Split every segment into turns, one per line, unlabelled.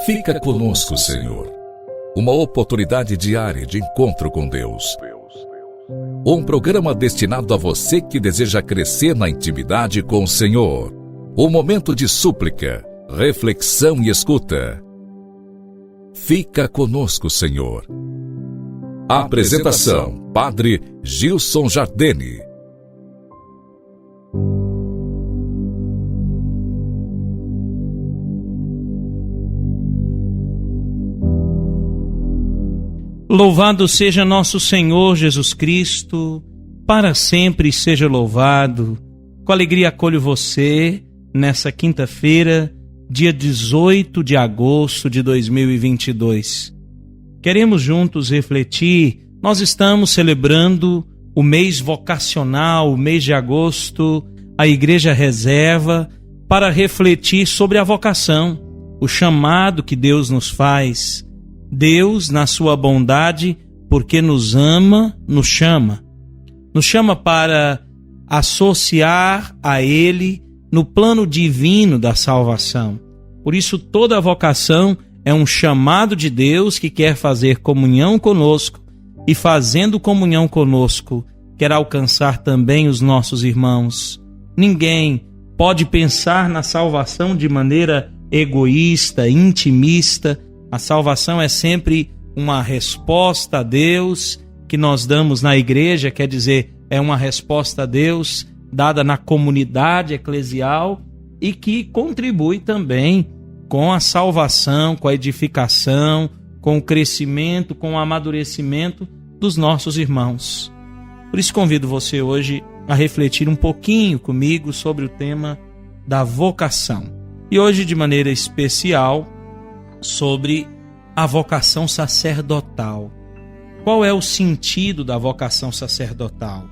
Fica conosco, Senhor. Uma oportunidade diária de encontro com Deus. Um programa destinado a você que deseja crescer na intimidade com o Senhor. Um momento de súplica, reflexão e escuta. Fica conosco, Senhor. Apresentação: Padre Gilson Jardene.
Louvado seja nosso Senhor Jesus Cristo, para sempre seja louvado. Com alegria acolho você nessa quinta-feira, dia 18 de agosto de 2022. Queremos juntos refletir, nós estamos celebrando o mês vocacional, o mês de agosto, a Igreja reserva para refletir sobre a vocação, o chamado que Deus nos faz. Deus, na sua bondade, porque nos ama, nos chama. Nos chama para associar a Ele no plano divino da salvação. Por isso, toda vocação é um chamado de Deus que quer fazer comunhão conosco e, fazendo comunhão conosco, quer alcançar também os nossos irmãos. Ninguém pode pensar na salvação de maneira egoísta, intimista. A salvação é sempre uma resposta a Deus que nós damos na igreja, quer dizer, é uma resposta a Deus dada na comunidade eclesial e que contribui também com a salvação, com a edificação, com o crescimento, com o amadurecimento dos nossos irmãos. Por isso convido você hoje a refletir um pouquinho comigo sobre o tema da vocação. E hoje, de maneira especial, sobre a vocação sacerdotal. Qual é o sentido da vocação sacerdotal?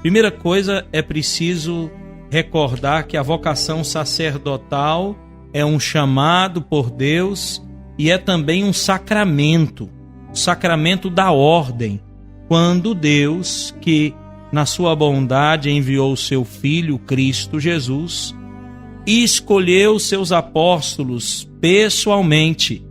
Primeira coisa, é preciso recordar que a vocação sacerdotal é um chamado por Deus e é também um sacramento, o sacramento da ordem, quando Deus, que na sua bondade enviou o seu Filho, Cristo Jesus, e escolheu seus apóstolos pessoalmente.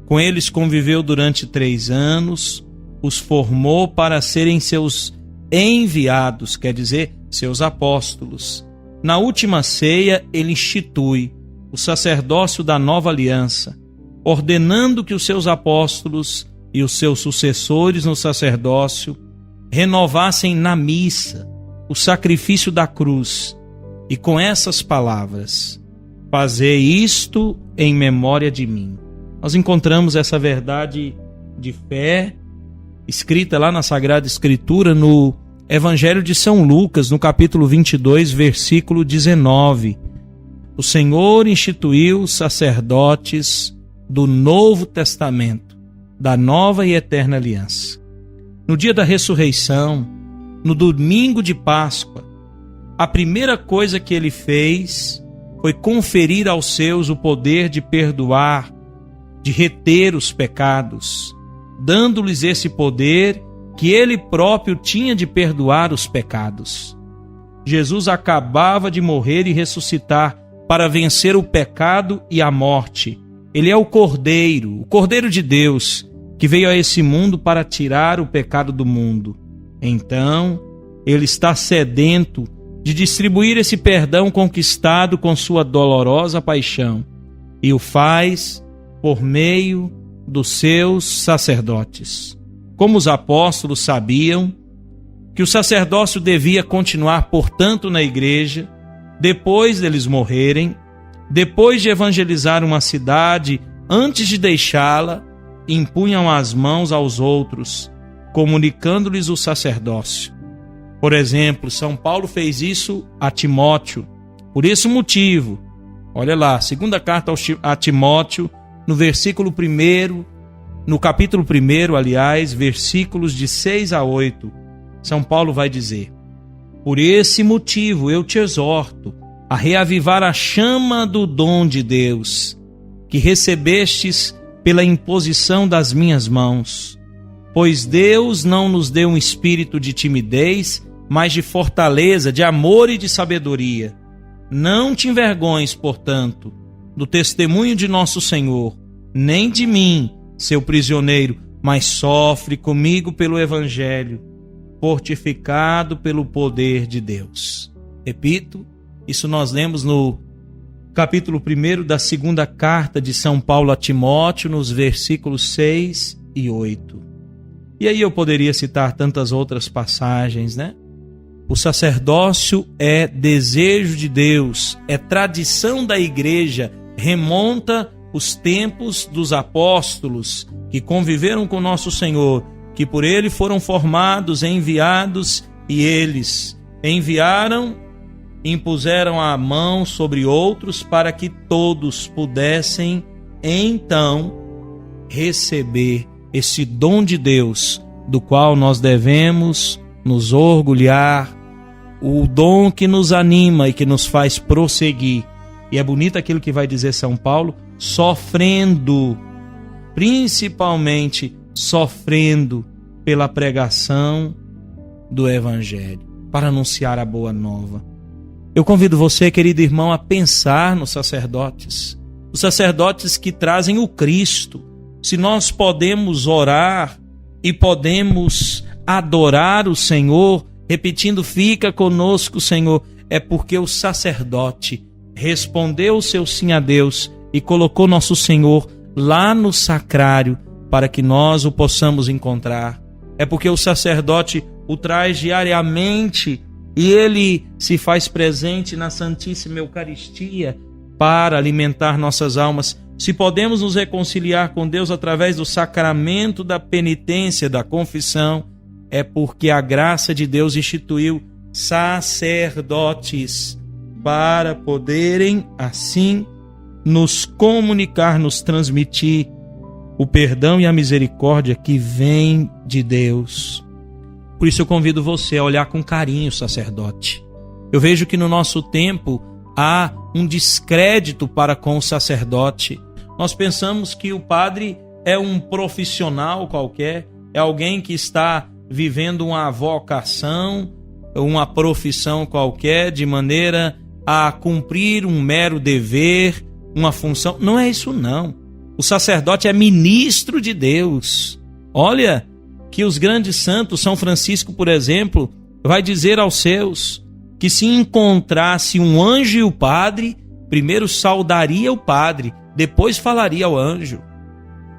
Com eles conviveu durante 3 anos, os formou para serem seus enviados, quer dizer, seus apóstolos. Na última ceia, ele institui o sacerdócio da nova aliança, ordenando que os seus apóstolos e os seus sucessores no sacerdócio renovassem na missa o sacrifício da cruz. E com essas palavras: fazei isto em memória de mim. Nós encontramos essa verdade de fé escrita lá na Sagrada Escritura, no Evangelho de São Lucas, no capítulo 22, versículo 19. O Senhor instituiu sacerdotes do Novo Testamento, da nova e eterna aliança. No dia da ressurreição, no domingo de Páscoa, a primeira coisa que ele fez foi conferir aos seus o poder de perdoar, de reter os pecados, dando-lhes esse poder que ele próprio tinha de perdoar os pecados. Jesus acabava de morrer e ressuscitar para vencer o pecado e a morte. Ele é o Cordeiro de Deus, que veio a esse mundo para tirar o pecado do mundo. Então, ele está sedento de distribuir esse perdão conquistado com sua dolorosa paixão, e o faz por meio dos seus sacerdotes. Como os apóstolos sabiam que o sacerdócio devia continuar, portanto, na igreja, depois deles morrerem, depois de evangelizar uma cidade, antes de deixá-la, impunham as mãos aos outros, comunicando-lhes o sacerdócio. Por exemplo, São Paulo fez isso a Timóteo. Por esse motivo, olha lá, segunda carta a Timóteo, no versículo 1, no capítulo 1, aliás, versículos de 6 a 8, São Paulo vai dizer: por esse motivo eu te exorto a reavivar a chama do dom de Deus, que recebestes pela imposição das minhas mãos. Pois Deus não nos deu um espírito de timidez, mas de fortaleza, de amor e de sabedoria. Não te envergonhes, portanto, do testemunho de nosso Senhor, nem de mim, seu prisioneiro, mas sofre comigo pelo Evangelho, fortificado pelo poder de Deus. Repito, isso nós lemos no capítulo 1 da segunda carta de São Paulo a Timóteo, nos versículos 6 e 8. E aí eu poderia citar tantas outras passagens, né? O sacerdócio é desejo de Deus, é tradição da igreja, remonta os tempos dos apóstolos que conviveram com nosso Senhor, que por ele foram formados, enviados, e eles enviaram, impuseram a mão sobre outros para que todos pudessem então receber esse dom de Deus, do qual nós devemos nos orgulhar, o dom que nos anima e que nos faz prosseguir. E é bonito aquilo que vai dizer São Paulo, sofrendo, principalmente sofrendo pela pregação do Evangelho, para anunciar a boa nova. Eu convido você, querido irmão, a pensar nos sacerdotes, os sacerdotes que trazem o Cristo. Se nós podemos orar e podemos adorar o Senhor, repetindo, fica conosco, Senhor, é porque o sacerdote respondeu o seu sim a Deus e colocou nosso Senhor lá no sacrário para que nós o possamos encontrar. É porque o sacerdote o traz diariamente e ele se faz presente na Santíssima Eucaristia para alimentar nossas almas. Se podemos nos reconciliar com Deus através do sacramento da penitência, da confissão, é porque a graça de Deus instituiu sacerdotes para poderem, assim, nos comunicar, nos transmitir o perdão e a misericórdia que vem de Deus. Por isso eu convido você a olhar com carinho o sacerdote. Eu vejo que no nosso tempo há um descrédito para com o sacerdote. Nós pensamos que o padre é um profissional qualquer, é alguém que está vivendo uma vocação, uma profissão qualquer, de maneira a cumprir um mero dever, uma função. Não é isso não. O sacerdote é ministro de Deus. Olha que os grandes santos, São Francisco, por exemplo, vai dizer aos seus que se encontrasse um anjo e o padre, primeiro saudaria o padre, depois falaria ao anjo.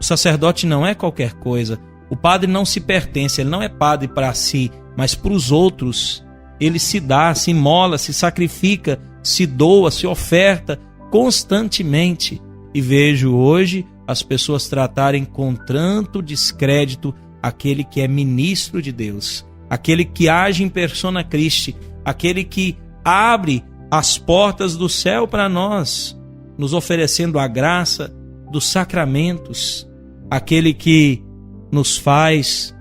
O sacerdote não é qualquer coisa. O padre não se pertence, ele não é padre para si, mas para os outros. Ele se dá, se imola, se sacrifica, se doa, se oferta constantemente. E vejo hoje as pessoas tratarem com tanto descrédito aquele que é ministro de Deus, aquele que age em persona Christi, aquele que abre as portas do céu para nós, nos oferecendo a graça dos sacramentos, aquele que nos faz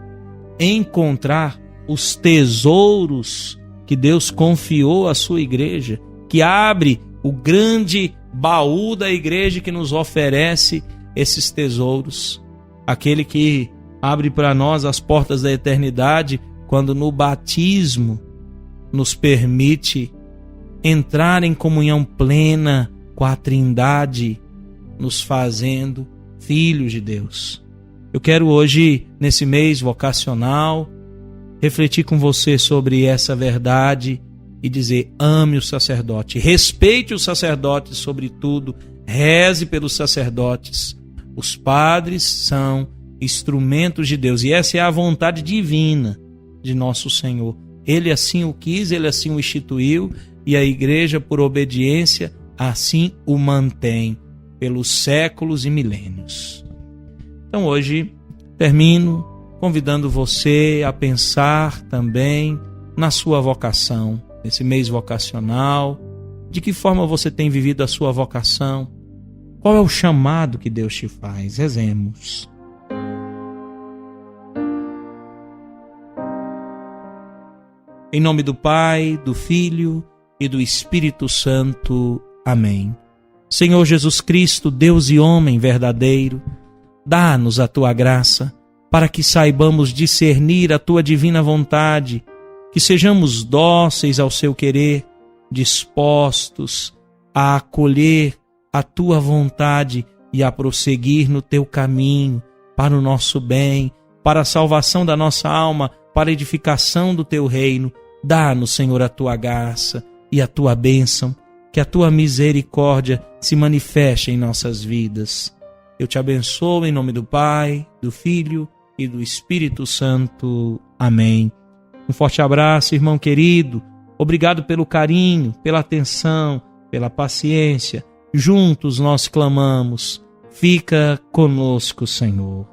encontrar os tesouros que Deus confiou à sua igreja, que abre o grande baú da igreja que nos oferece esses tesouros, aquele que abre para nós as portas da eternidade quando no batismo nos permite entrar em comunhão plena com a Trindade, nos fazendo filhos de Deus. Eu quero hoje, nesse mês vocacional, refletir com você sobre essa verdade e dizer: ame o sacerdote, respeite os sacerdotes sobre tudo, reze pelos sacerdotes. Os padres são instrumentos de Deus e essa é a vontade divina de nosso Senhor. Ele assim o quis, ele assim o instituiu e a igreja, por obediência, assim o mantém pelos séculos e milênios. Então hoje termino convidando você a pensar também na sua vocação, nesse mês vocacional. De que forma você tem vivido a sua vocação? Qual é o chamado que Deus te faz? Rezemos. Em nome do Pai, do Filho e do Espírito Santo. Amém. Senhor Jesus Cristo, Deus e homem verdadeiro, dá-nos a Tua graça para que saibamos discernir a Tua divina vontade, que sejamos dóceis ao Seu querer, dispostos a acolher a Tua vontade e a prosseguir no teu caminho, para o nosso bem, para a salvação da nossa alma, para a edificação do teu reino. Dá-nos, Senhor, a tua graça e a tua bênção, que a tua misericórdia se manifeste em nossas vidas. Eu te abençoo em nome do Pai, do Filho e do Espírito Santo. Amém. Um forte abraço, irmão querido. Obrigado pelo carinho, pela atenção, pela paciência. Juntos nós clamamos. Fica conosco, Senhor.